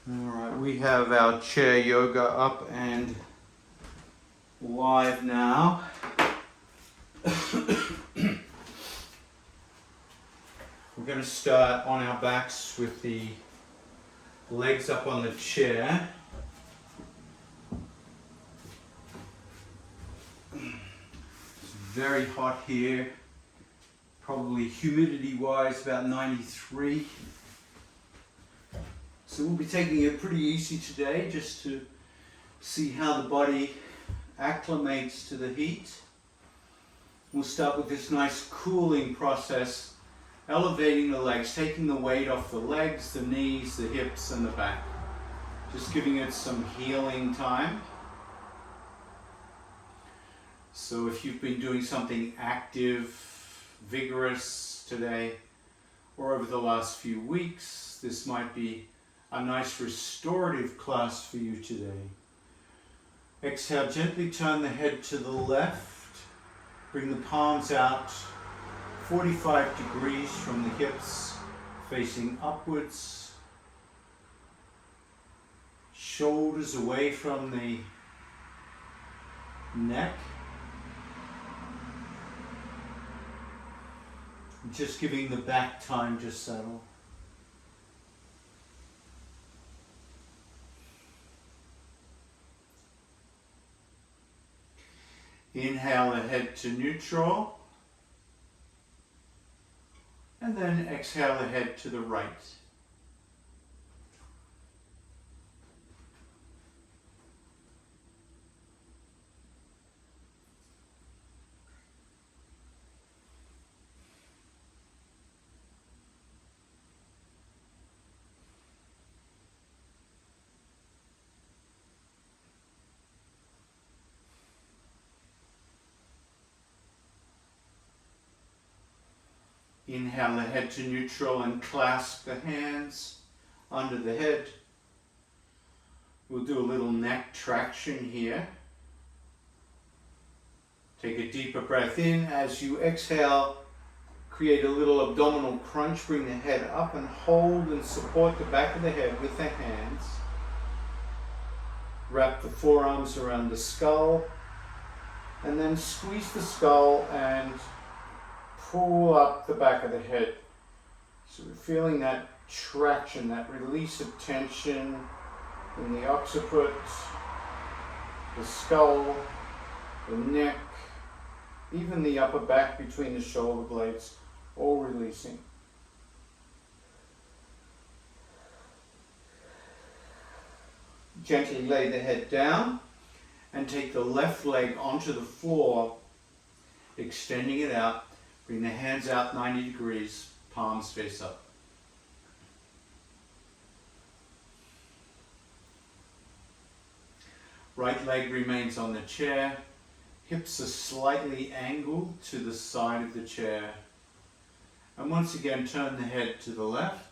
Alright, we have our chair yoga up and live now. We're going to start on our backs with the legs up on the chair. It's very hot here, probably humidity wise about 93. So we'll be taking it pretty easy today just to see how the body acclimates to the heat. We'll start with this nice cooling process, elevating the legs, taking the weight off the legs, the knees, the hips and the back. Just giving it some healing time. So if you've been doing something active, vigorous today or over the last few weeks, this might be a nice restorative class for you today. Exhale, gently turn the head to the left. Bring the palms out 45 degrees from the hips, facing upwards. Shoulders away from the neck. Just giving the back time to settle. Inhale the head to neutral, and then exhale the head to the right. Inhale the head to neutral and clasp the hands under the head. We'll do a little neck traction here. Take a deeper breath in. As you exhale, create a little abdominal crunch. Bring the head up and hold and support the back of the head with the hands. Wrap the forearms around the skull and then squeeze the skull and pull up the back of the head. So we're feeling that traction, that release of tension in the occiput, the skull, the neck, even the upper back between the shoulder blades, all releasing. Gently lay the head down and take the left leg onto the floor, extending it out. Bring the hands out 90 degrees, palms face up. Right leg remains on the chair. Hips are slightly angled to the side of the chair. And once again, turn the head to the left.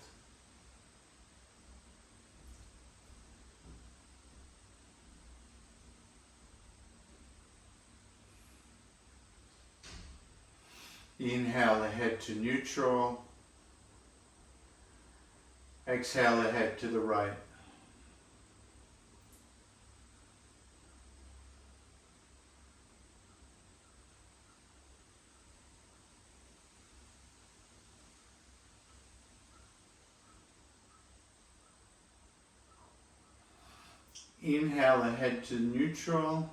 Inhale the head to neutral. Exhale the head to the right. Inhale the head to neutral.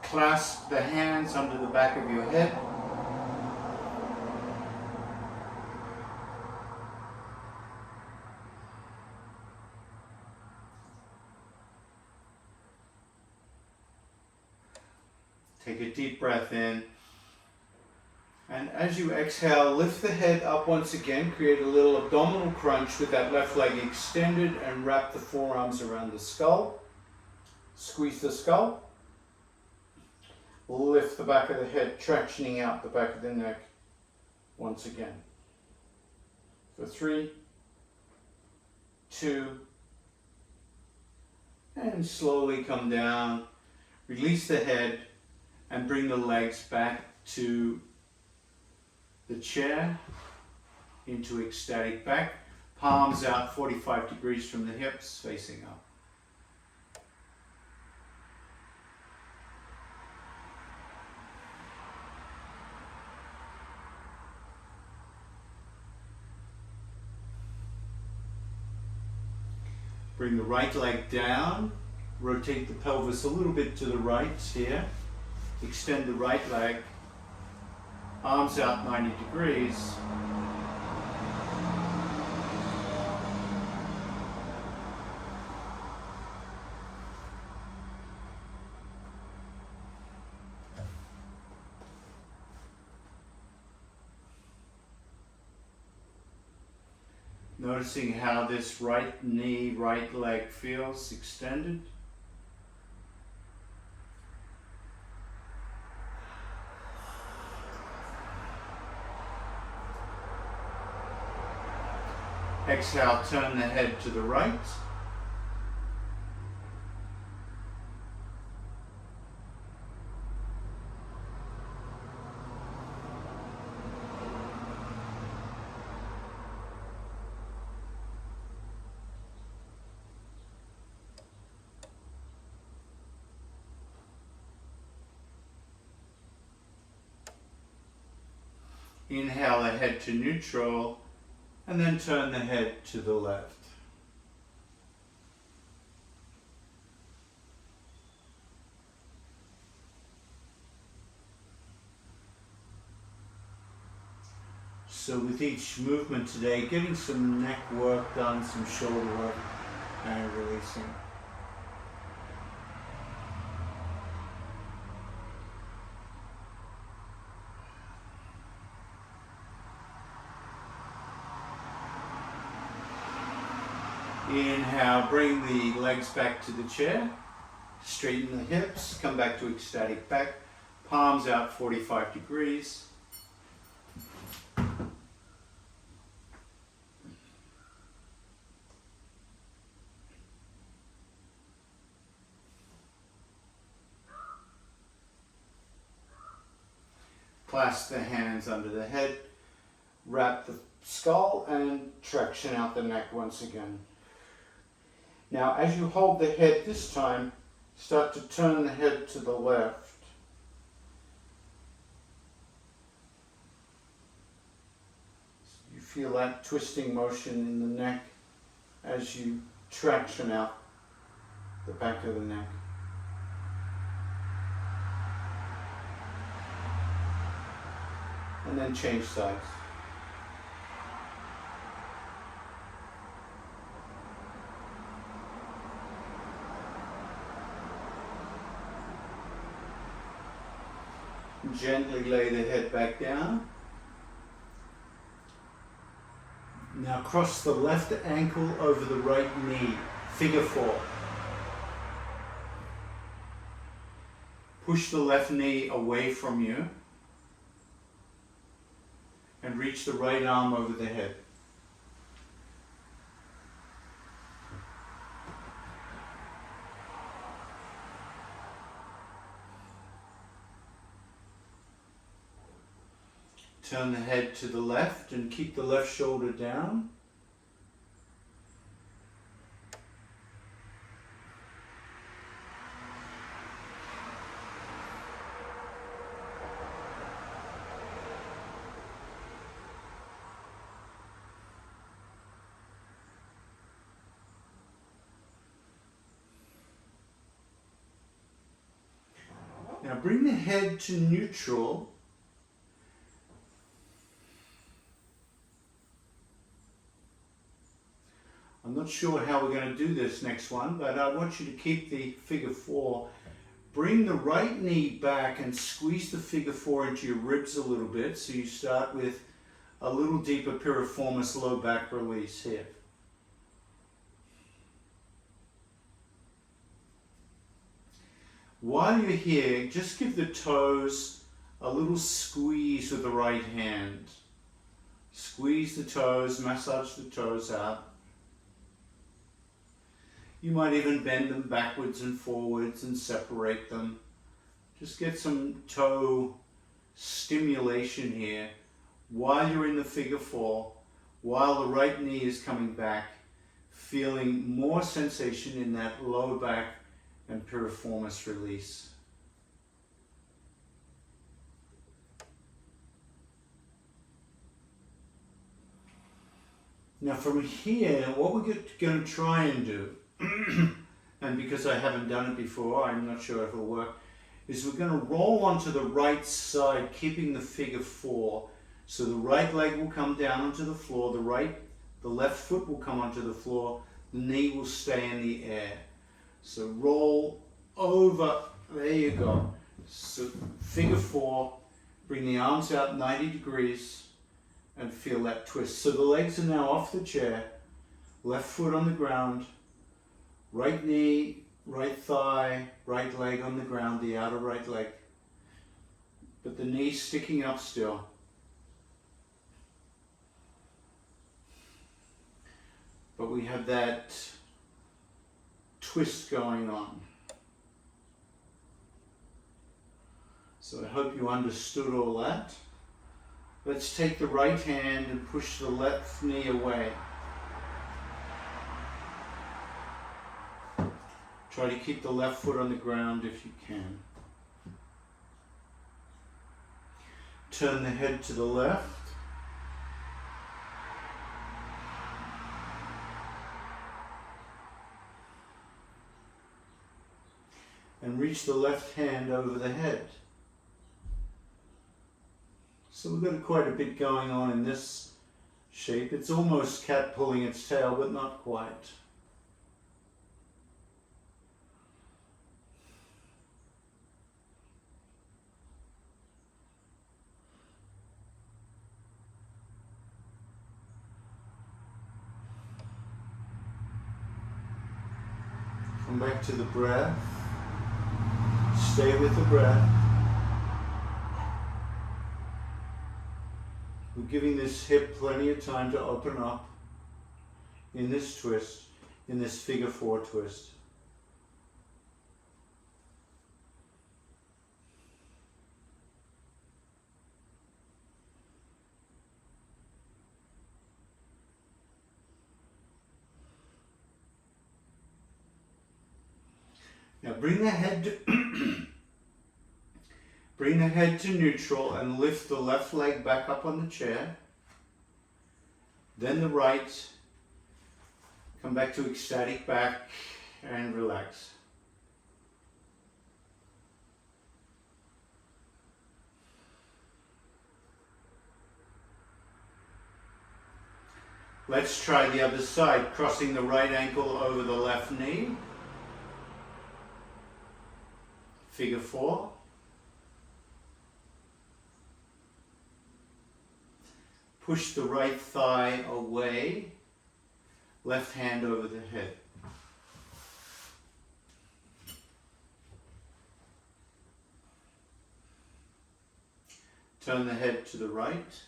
Clasp the hands under the back of your head. Take a deep breath in. And as you exhale, lift the head up once again. Create a little abdominal crunch with that left leg extended and wrap the forearms around the skull. Squeeze the skull. Lift the back of the head, tractioning out the back of the neck once again. For 3, 2, And slowly come down, release the head, and bring the legs back to the chair, into ecstatic back. Palms out 45 degrees from the hips, facing up. Bring the right leg down, rotate the pelvis a little bit to the right here, extend the right leg, arms out 90 degrees. Noticing how this right knee, right leg feels extended. Exhale, turn the head to the right. Inhale the head to neutral, and then turn the head to the left. So with each movement today, getting some neck work done, some shoulder work, and releasing. Inhale, bring the legs back to the chair, straighten the hips, come back to ecstatic back, palms out 45 degrees. Clasp the hands under the head, wrap the skull and traction out the neck once again. Now, as you hold the head this time, start to turn the head to the left. You feel that twisting motion in the neck as you traction out the back of the neck. And then change sides. Gently lay the head back down. Now cross the left ankle over the right knee, figure four. Push the left knee away from you and reach the right arm over the head. Turn the head to the left and keep the left shoulder down. Now bring the head to neutral. I'm not sure how we're going to do this next one, but I want you to keep the figure four. Bring the right knee back and squeeze the figure four into your ribs a little bit, so you start with a little deeper piriformis low back release here. While you're here, just give the toes a little squeeze with the right hand. Squeeze the toes, massage the toes out. You might even bend them backwards and forwards and separate them. Just get some toe stimulation here while you're in the figure four, while the right knee is coming back, feeling more sensation in that lower back and piriformis release. Now from here, what we're going to try and do, and because I haven't done it before, I'm not sure if it'll work, is we're going to roll onto the right side, keeping the figure four. So the right leg will come down onto the floor, the left foot will come onto the floor, the knee will stay in the air. So roll over, there you go. So figure four, bring the arms out 90 degrees and feel that twist. So the legs are now off the chair, left foot on the ground, right knee, right thigh, right leg on the ground, the outer right leg, but the knee sticking up still. But we have that twist going on. So I hope you understood all that. Let's take the right hand and push the left knee away. Try to keep the left foot on the ground if you can. Turn the head to the left. And reach the left hand over the head. So we've got quite a bit going on in this shape. It's almost cat pulling its tail, but not quite. Come back to the breath. Stay with the breath. We're giving this hip plenty of time to open up in this twist, in this figure four twist. Now bring the head to neutral and lift the left leg back up on the chair. Then the right. Come back to ecstatic back and relax. Let's try the other side, crossing the right ankle over the left knee. Figure four. Push the right thigh away, left hand over the head. Turn the head to the right.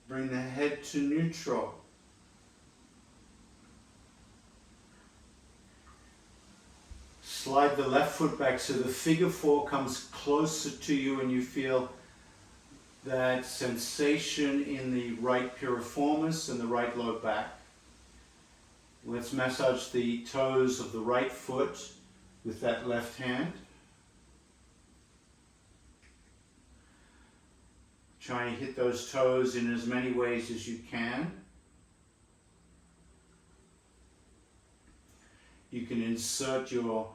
Bring the head to neutral. Slide the left foot back so the figure four comes closer to you and you feel that sensation in the right piriformis and the right low back. Let's massage the toes of the right foot with that left hand. Try and hit those toes in as many ways as you can. You can insert your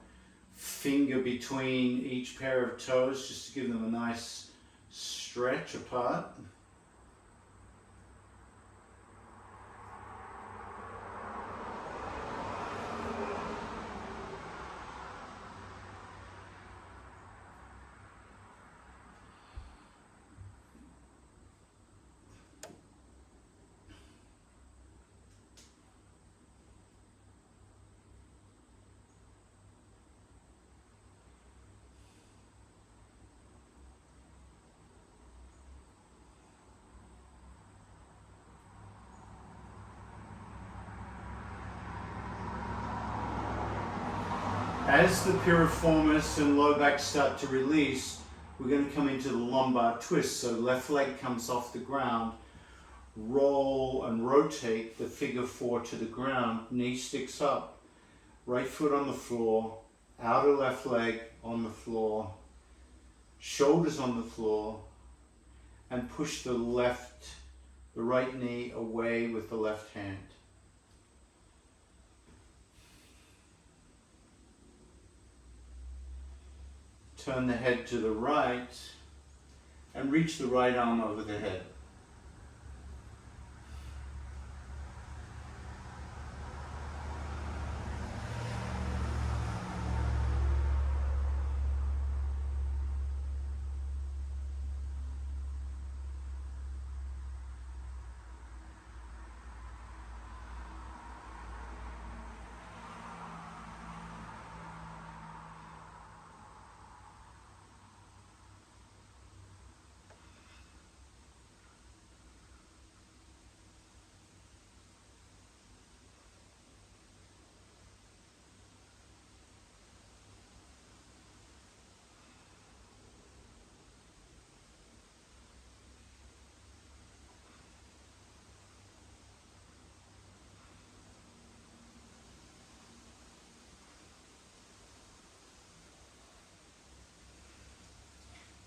finger between each pair of toes just to give them a nice stretch apart. As the piriformis and low back start to release, we're going to come into the lumbar twist. So left leg comes off the ground, roll and rotate the figure 4 to the ground, knee sticks up, right foot on the floor, outer left leg on the floor, shoulders on the floor, and push the right knee away with the left hand. Turn the head to the right and reach the right arm over the head.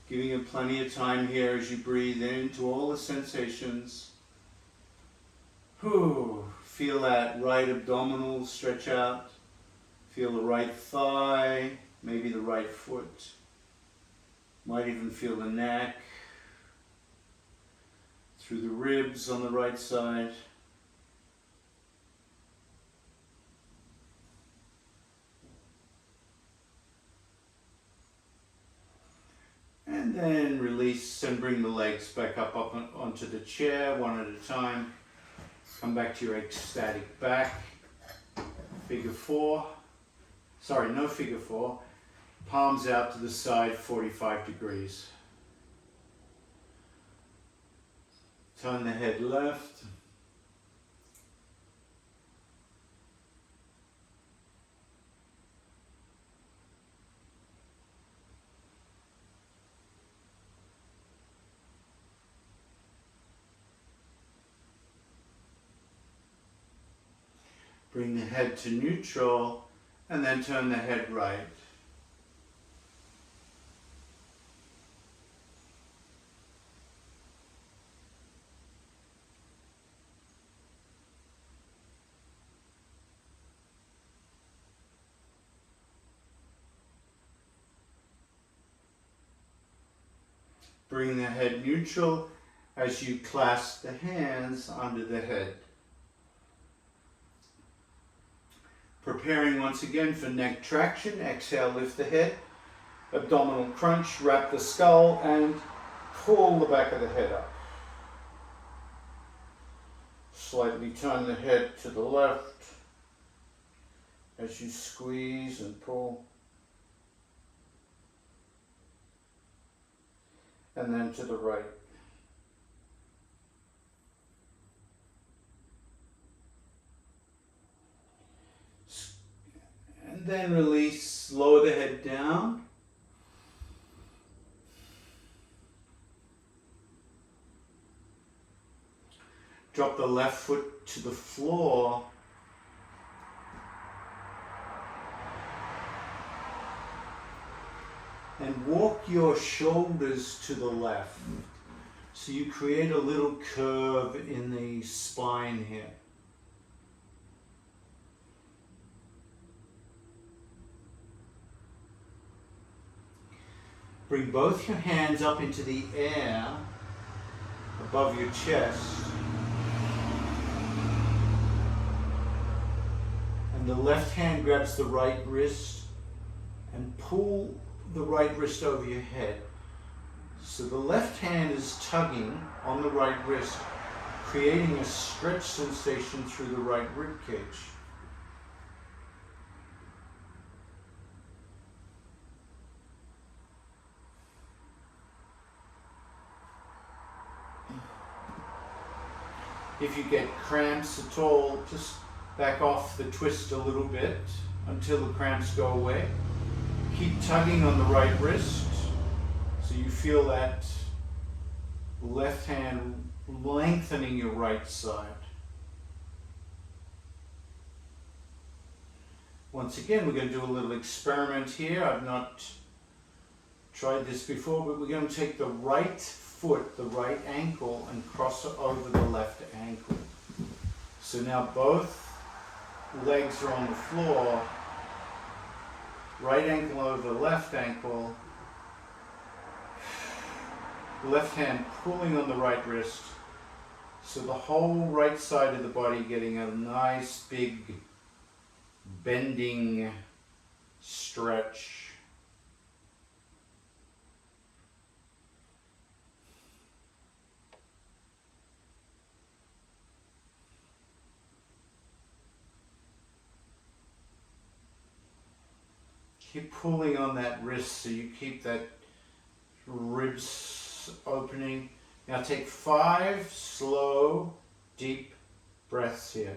Giving you plenty of time here as you breathe into all the sensations. Feel that right abdominal stretch out. Feel the right thigh, maybe the right foot. Might even feel the neck, through the ribs on the right side. And then release and bring the legs back up onto the chair one at a time. Come back to your ecstatic back. Figure 4. Sorry, no figure 4. Palms out to the side, 45 degrees. Turn the head left. Bring the head to neutral and then turn the head right. Bring the head neutral as you clasp the hands under the head. Preparing once again for neck traction. Exhale, lift the head. Abdominal crunch, wrap the skull and pull the back of the head up. Slightly turn the head to the left as you squeeze and pull. And then to the right. And then release, lower the head down. Drop the left foot to the floor. And walk your shoulders to the left. So you create a little curve in the spine here. Bring both your hands up into the air above your chest. And the left hand grabs the right wrist and pull the right wrist over your head. So the left hand is tugging on the right wrist, creating a stretch sensation through the right rib cage. If you get cramps at all, just back off the twist a little bit until the cramps go away. Keep tugging on the right wrist so you feel that left hand lengthening your right side. Once again, we're going to do a little experiment here. I've not tried this before, but we're going to take the right foot, the right ankle, and cross it over the left ankle. So now both legs are on the floor, right ankle over left ankle, left hand pulling on the right wrist, so the whole right side of the body getting a nice big bending stretch. Keep pulling on that wrist so you keep that ribs opening. Now take 5 slow, deep breaths here.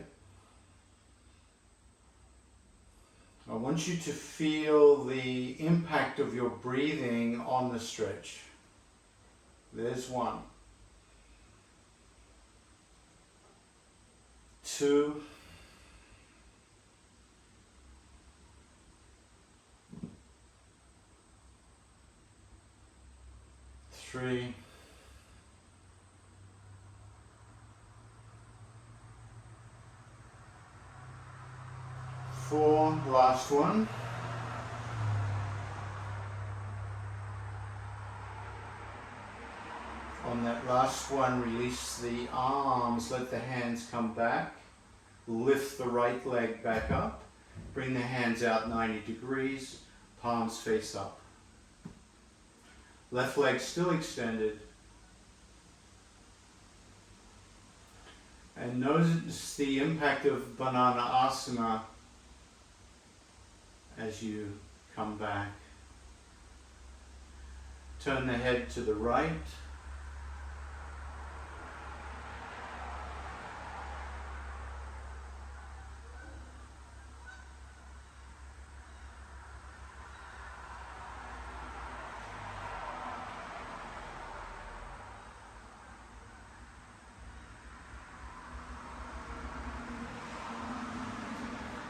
I want you to feel the impact of your breathing on the stretch. There's 1. 2. 3. 4, last one. On that last one, release the arms, let the hands come back. Lift the right leg back up. Bring the hands out 90 degrees, palms face up. Left leg still extended. And notice the impact of banana asana as you come back. Turn the head to the right.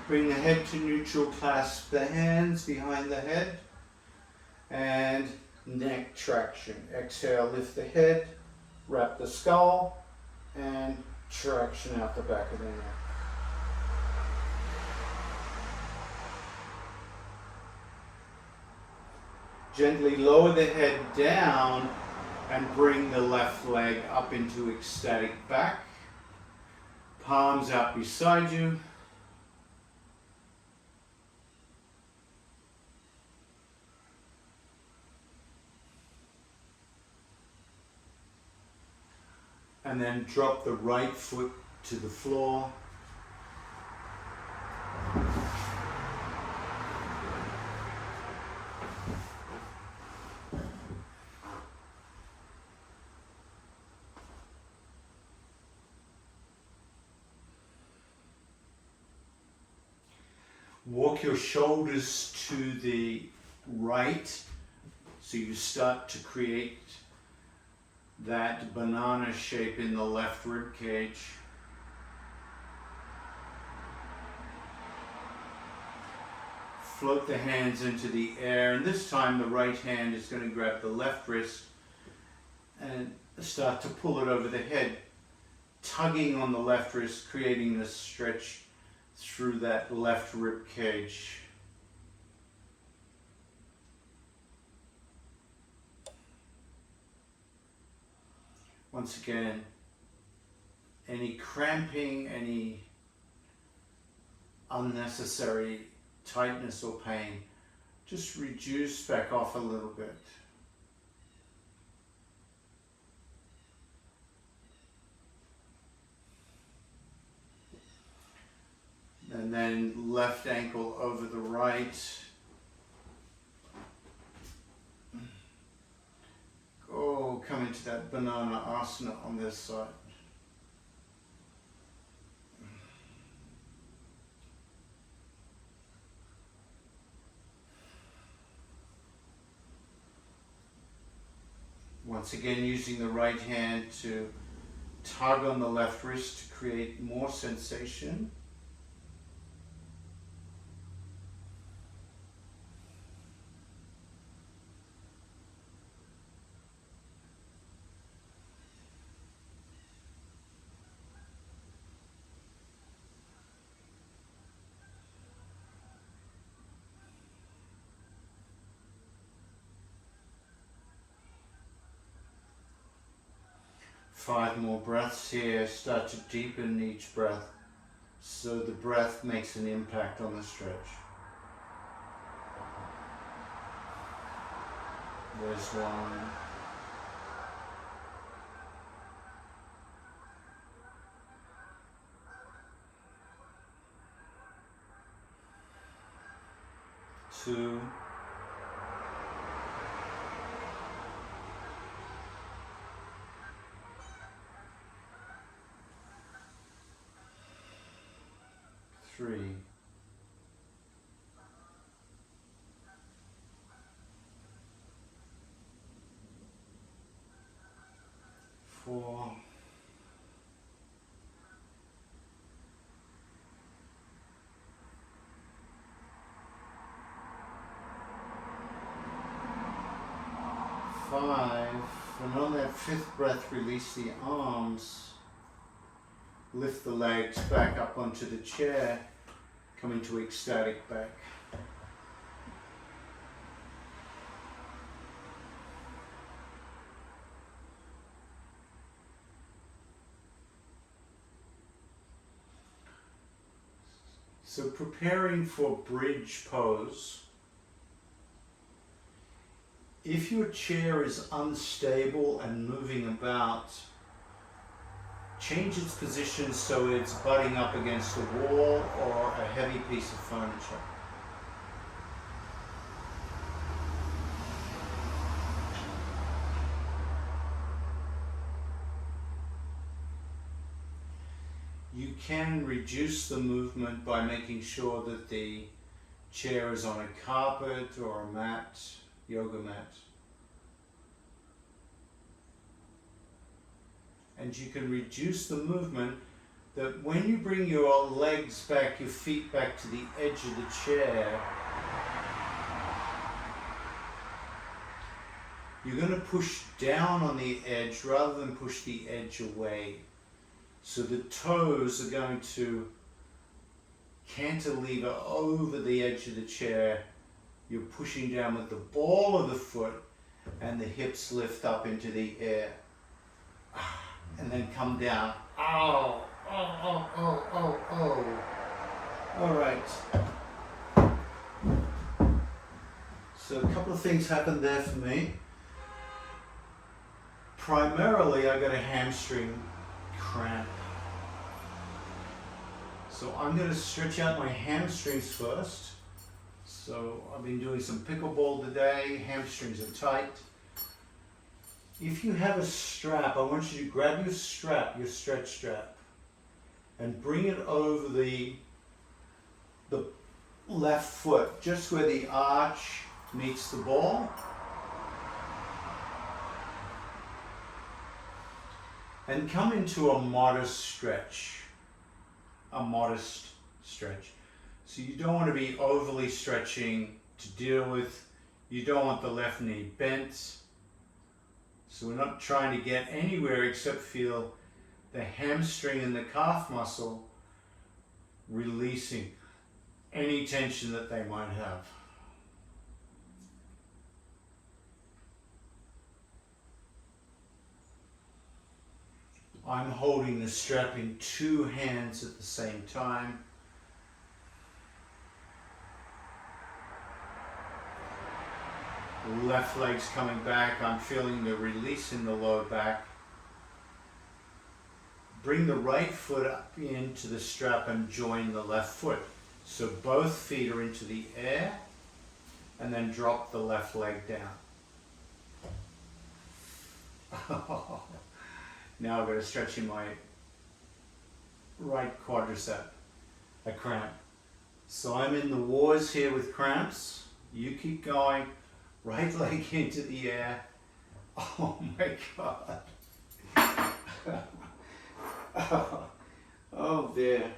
Bring the head to neutral, clasp the hands behind the head, and neck traction. Exhale, lift the head, wrap the skull, and traction out the back of the neck. Gently lower the head down and bring the left leg up into ecstatic back. Palms out beside you. And then drop the right foot to the floor. Walk your shoulders to the right, so you start to create that banana shape in the left rib cage. Float the hands into the air, and this time the right hand is going to grab the left wrist and start to pull it over the head, tugging on the left wrist, creating this stretch through that left rib cage. Once again, any cramping, any unnecessary tightness or pain, just reduce back off a little bit. And then left ankle over the right. Oh, come into that banana asana on this side. Once again, using the right hand to tug on the left wrist to create more sensation. Five more breaths here. Start to deepen each breath so the breath makes an impact on the stretch. There's one. Two. 3. 4. 5. And on that 5th breath, release the arms. Lift the legs back up onto the chair. Come into ecstatic back. So preparing for bridge pose. If your chair is unstable and moving about, change its position so it's butting up against a wall or a heavy piece of furniture. You can reduce the movement by making sure that the chair is on a carpet or a mat, yoga mat. And you can reduce the movement that when you bring your legs back, your feet back to the edge of the chair, you're going to push down on the edge rather than push the edge away. So the toes are going to cantilever over the edge of the chair. You're pushing down with the ball of the foot and the hips lift up into the air. And then come down. Oh, oh, oh, oh, oh, oh. All right. So a couple of things happened there for me. Primarily, I got a hamstring cramp. So I'm going to stretch out my hamstrings first. So I've been doing some pickleball today. Hamstrings are tight. If you have a strap, I want you to grab your strap, your stretch strap, and bring it over the left foot, just where the arch meets the ball. And come into a modest stretch. A modest stretch. So you don't want to be overly stretching to deal with, you don't want the left knee bent. So we're not trying to get anywhere except feel the hamstring and the calf muscle releasing any tension that they might have. I'm holding the strap in 2 hands at the same time. Left leg's coming back. I'm feeling the release in the lower back. Bring the right foot up into the strap and join the left foot. So both feet are into the air, and then drop the left leg down. Now I've got to stretch in my right quadricep, a cramp. So I'm in the wars here with cramps. You keep going. Right leg into the air. Oh my God. Oh dear.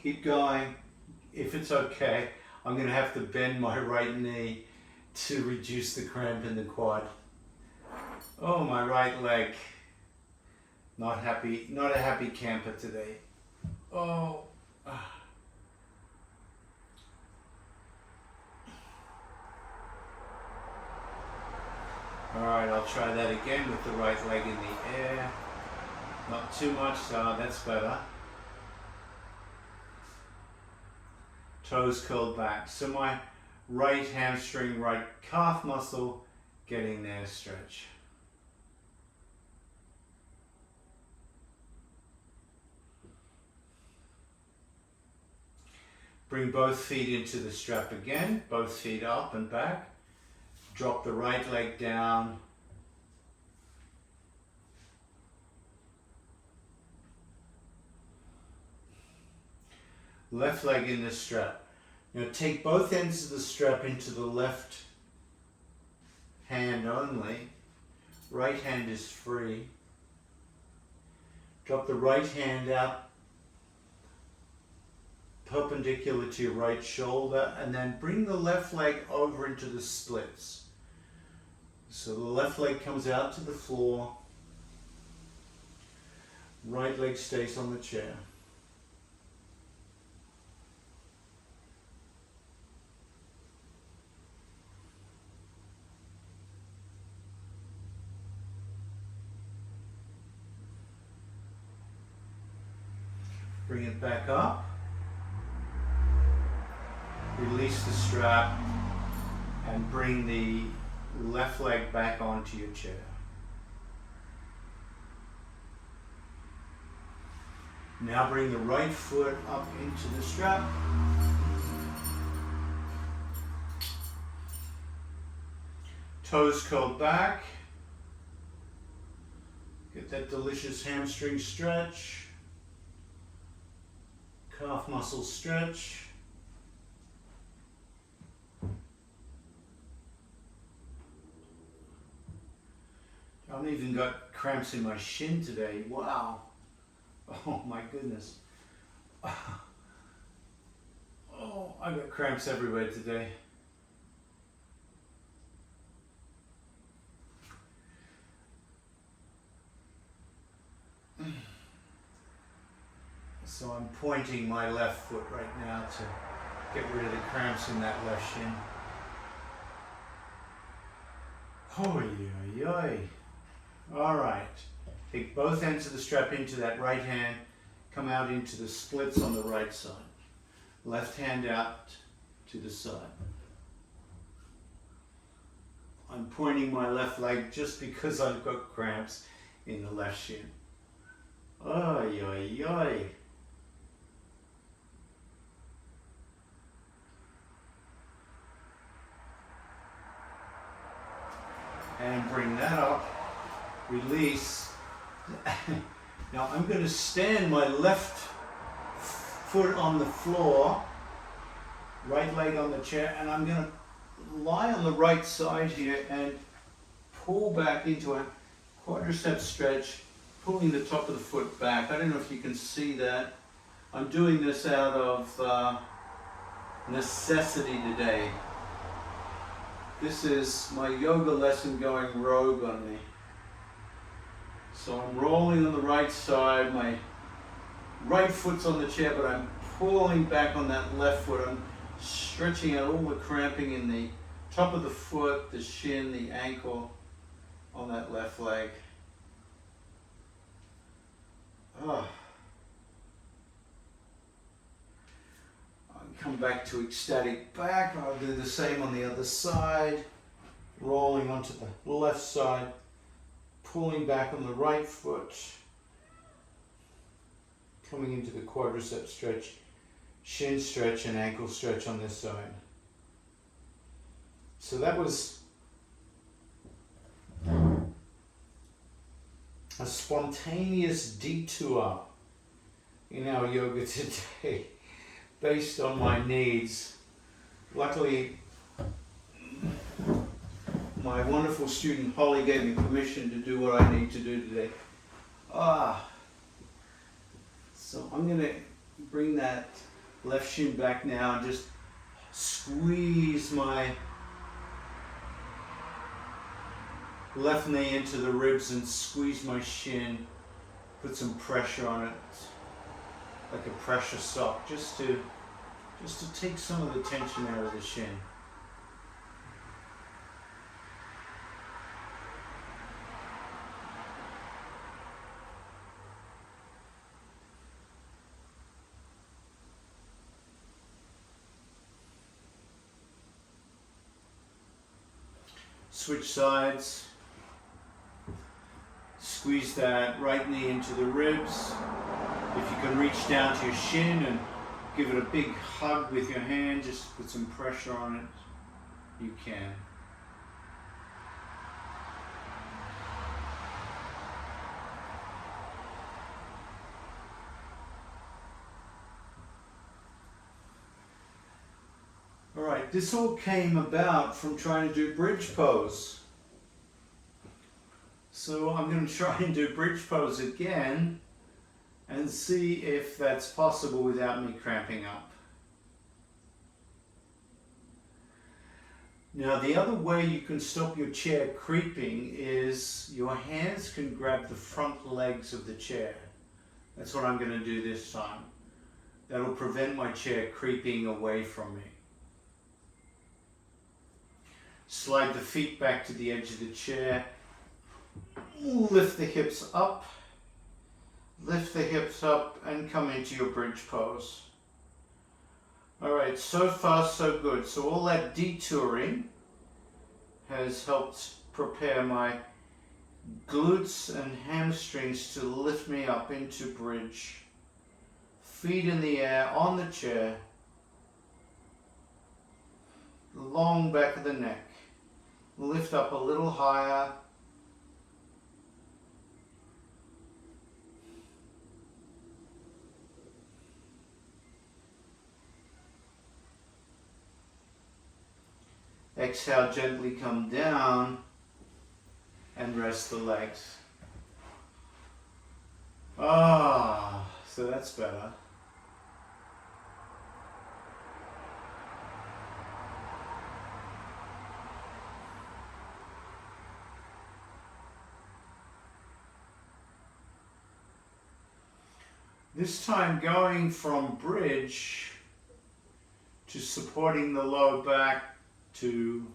Keep going. If it's okay, I'm going to have to bend my right knee to reduce the cramp in the quad. Oh, my right leg. Not happy, not a happy camper today. Oh. Alright, I'll try that again with the right leg in the air. Not too much, that's better. Toes curled back. So my right hamstring, right calf muscle getting their stretch. Bring both feet into the strap again, both feet up and back. Drop the right leg down. Left leg in the strap. Now take both ends of the strap into the left hand only. Right hand is free. Drop the right hand out perpendicular to your right shoulder, and then bring the left leg over into the splits. So the left leg comes out to the floor. Right leg stays on the chair. Bring it back up. Release the strap and bring the left leg back onto your chair. Now bring the right foot up into the strap. Toes curled back. Get that delicious hamstring stretch. Calf muscle stretch. I've even got cramps in my shin today. Wow. Oh my goodness. Oh, I've got cramps everywhere today. So I'm pointing my left foot right now to get rid of the cramps in that left shin. Oh, yeah. Alright, take both ends of the strap into that right hand, come out into the splits on the right side. Left hand out to the side. I'm pointing my left leg just because I've got cramps in the left shin. Ay. And bring that up. Release. Now I'm going to stand my left foot on the floor, right leg on the chair, and I'm going to lie on the right side here and pull back into a quadricep stretch, pulling the top of the foot back. I don't know if you can see that. I'm doing this out of necessity today. This is my yoga lesson going rogue on me. So I'm rolling on the right side, my right foot's on the chair, but I'm pulling back on that left foot. I'm stretching out all the cramping in the top of the foot, the shin, the ankle on that left leg. Oh. Come back to ecstatic back. I'll do the same on the other side. Rolling onto the left side. Pulling back on the right foot. Coming into the quadricep stretch. Shin stretch and ankle stretch on this side. So that was a spontaneous detour in our yoga today based on my needs. Luckily, my wonderful student Holly gave me permission to do what I need to do today. So I'm going to bring that left shin back now and just squeeze my left knee into the ribs and squeeze my shin, put some pressure on it, like a pressure sock, just to take some of the tension out of the shin. Switch sides. Squeeze that right knee into the ribs. If you can reach down to your shin and give it a big hug with your hand, just put some pressure on it, you can. Alright, this all came about from trying to do bridge pose. So I'm going to try and do bridge pose again and see if that's possible without me cramping up. Now the other way you can stop your chair creeping is your hands can grab the front legs of the chair. That's what I'm going to do this time. That'll prevent my chair creeping away from me. Slide the feet back to the edge of the chair. Lift the hips up. Lift the hips up and come into your bridge pose. Alright, so far so good. So all that detouring has helped prepare my glutes and hamstrings to lift me up into bridge. Feet in the air on the chair. Long back of the neck. Lift up a little higher. Exhale, gently come down and rest the legs. So that's better. This time going from bridge to supporting the lower back to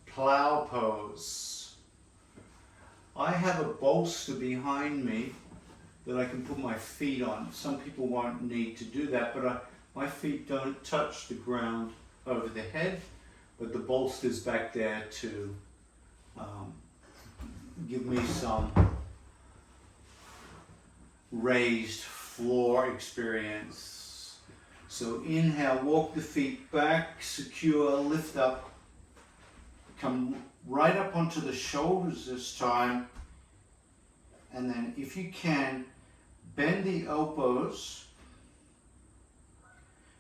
plow pose. I have a bolster behind me that I can put my feet on. Some people won't need to do that, but my feet don't touch the ground over the head, but the bolster's back there to give me some raised floor experience. So inhale, walk the feet back, secure, lift up, come right up onto the shoulders this time, and then if you can, bend the elbows,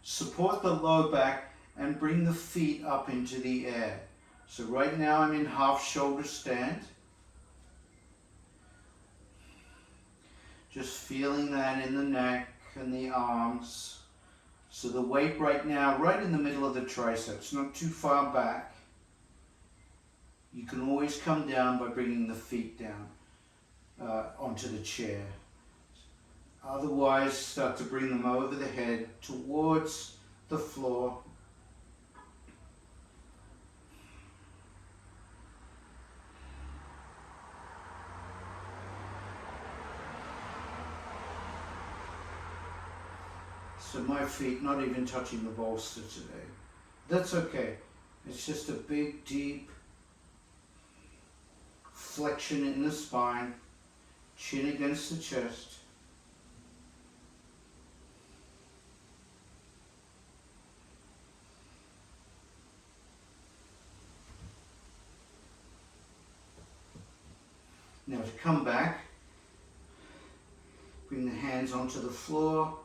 support the lower back, and bring the feet up into the air. So right now I'm in half shoulder stand. Just feeling that in the neck and the arms. So the weight right now, right in the middle of the triceps, not too far back. You can always come down by bringing the feet down onto the chair. Otherwise, start to bring them over the head towards the floor. So my feet not even touching the bolster today. That's okay. It's just a big, deep flexion in the spine, chin against the chest. Now to come back, bring the hands onto the floor,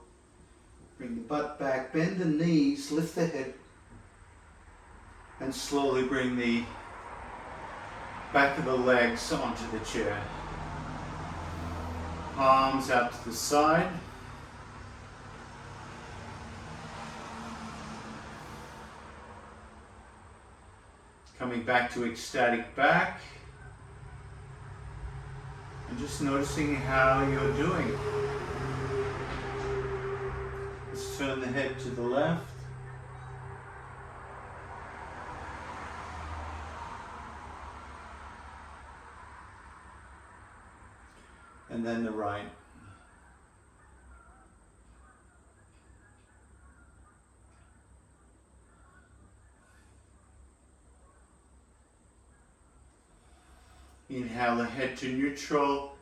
bring the butt back, bend the knees, lift the head, and slowly bring the back of the legs onto the chair. Palms out to the side. Coming back to ecstatic back. And just noticing how you're doing. Let's turn the head to the left. And then the right. Inhale the head to neutral.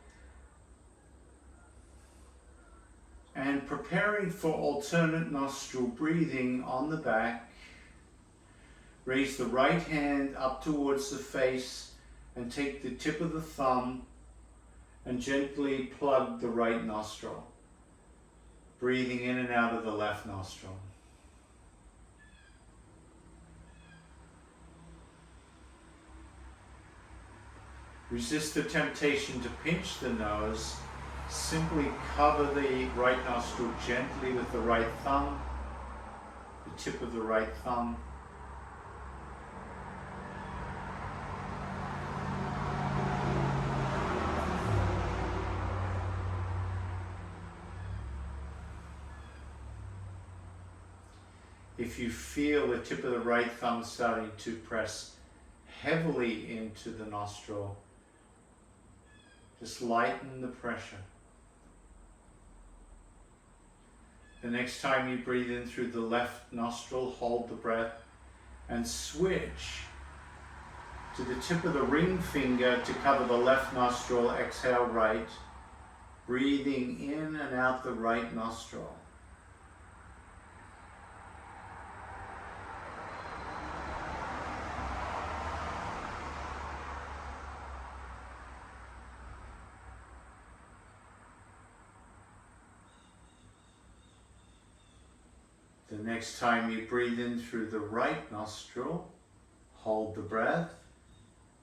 And preparing for alternate nostril breathing on the back. Raise the right hand up towards the face and take the tip of the thumb and gently plug the right nostril, breathing in and out of the left nostril. Resist the temptation to pinch the nose. Simply cover the right nostril gently with the right thumb, the tip of the right thumb. If you feel the tip of the right thumb starting to press heavily into the nostril, just lighten the pressure. The next time you breathe in through the left nostril, hold the breath and switch to the tip of the ring finger to cover the left nostril, exhale right, breathing in and out the right nostril. The next time you breathe in through the right nostril, hold the breath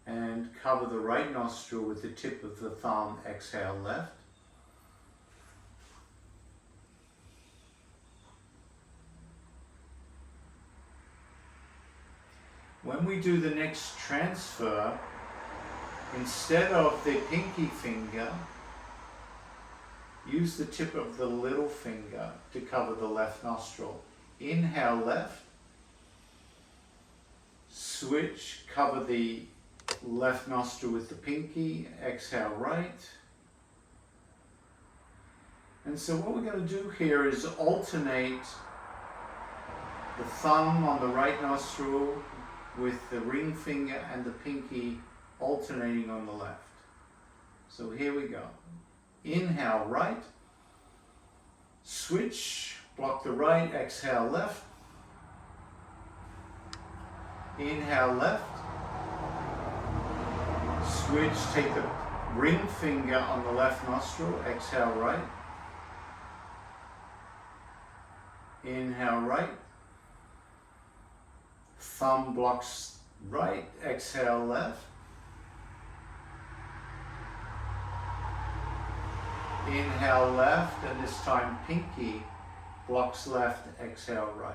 and cover the right nostril with the tip of the thumb, exhale left. When we do the next transfer, instead of the pinky finger, use the tip of the little finger to cover the left nostril. Inhale left, switch, cover the left nostril with the pinky, exhale right. And so what we're going to do here is alternate the thumb on the right nostril with the ring finger and the pinky alternating on the left. So here we go. Inhale right, switch, block the right, exhale left. Inhale left, switch, take the ring finger on the left nostril, exhale right. Inhale right, thumb blocks right, exhale left. Inhale left, and this time pinky blocks left, exhale right.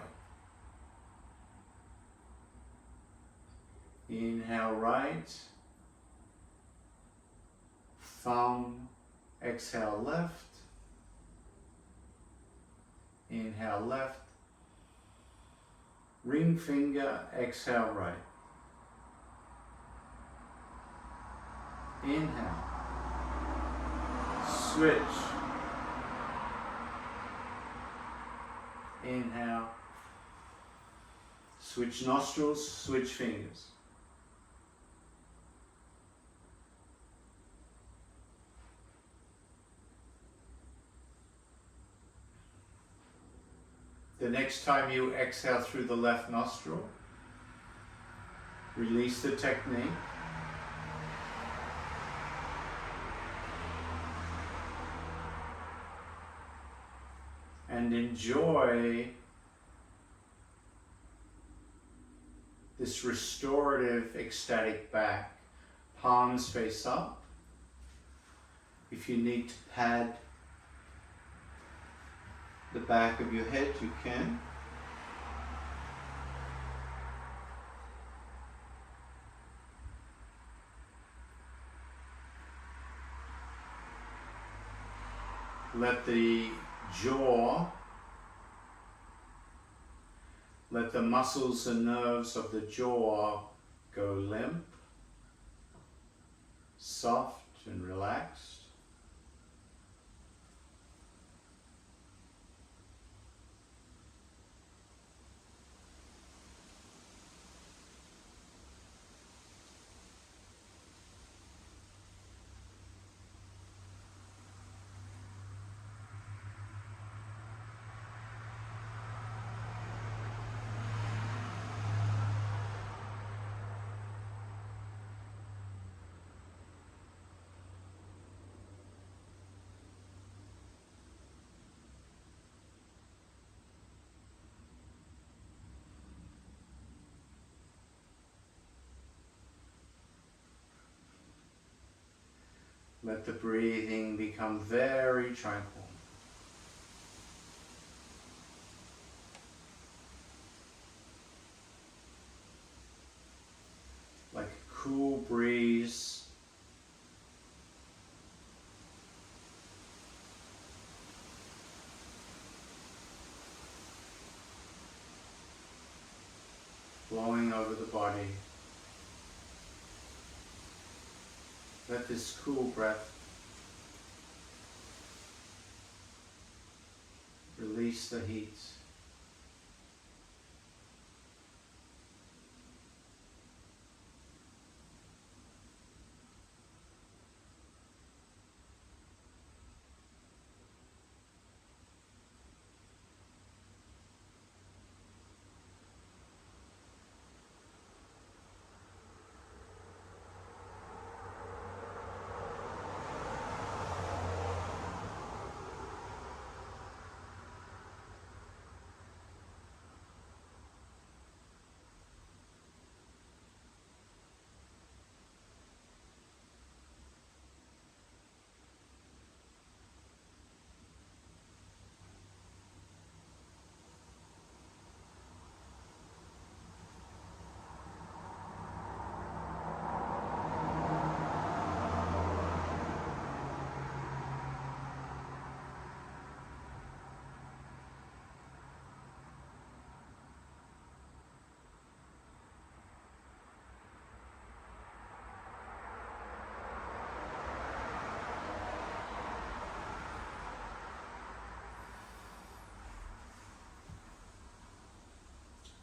Inhale right, thumb, exhale left. Inhale left, ring finger, exhale right. Inhale, switch, Inhale. Switch nostrils, switch fingers. The next time you exhale through the left nostril, release the technique. And enjoy this restorative, ecstatic back. Palms face up. If you need to pad the back of your head, you can. Let the jaw, let the muscles and nerves of the jaw go limp, soft and relaxed. Let the breathing become very tranquil. Like a cool breeze. Blowing over the body. Let this cool breath release the heat.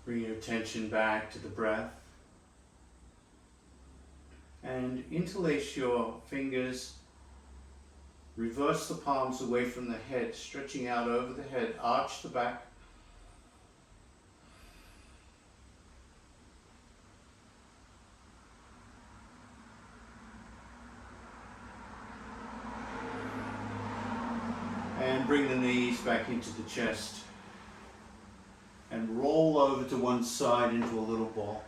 Bring your attention back to the breath and interlace your fingers. Reverse the palms away from the head, stretching out over the head, arch the back. And bring the knees back into the chest. And roll over to one side into a little ball.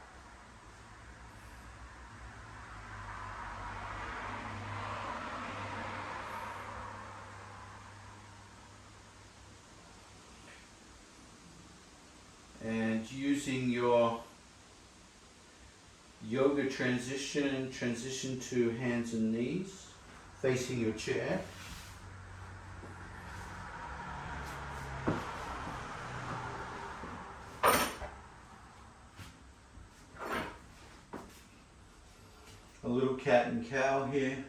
And using your yoga transition to hands and knees, facing your chair. A little cat and cow here.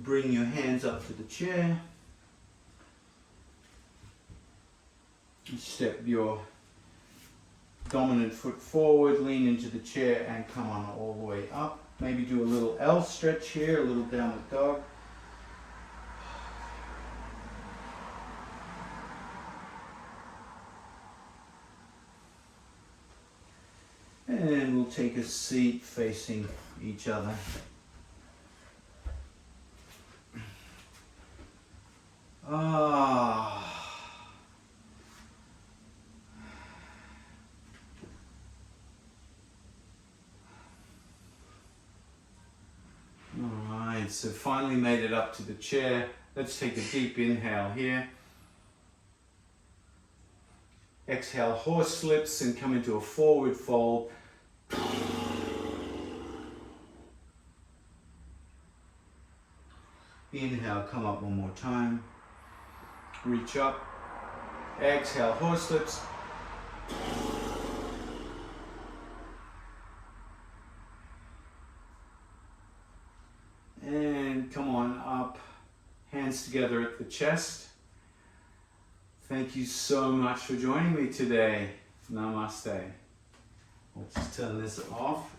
Bring your hands up to the chair. Step your dominant foot forward, lean into the chair and come on all the way up. Maybe do a little L stretch here, a little downward dog. And we'll take a seat facing each other. Alright, so finally made it up to the chair. Let's take a deep inhale here. Exhale, horse slips and come into a forward fold. Inhale, come up one more time. Reach up. Exhale, horse slips. And come on up. Hands together at the chest. Thank you so much for joining me today. Namaste. Let's just turn this off.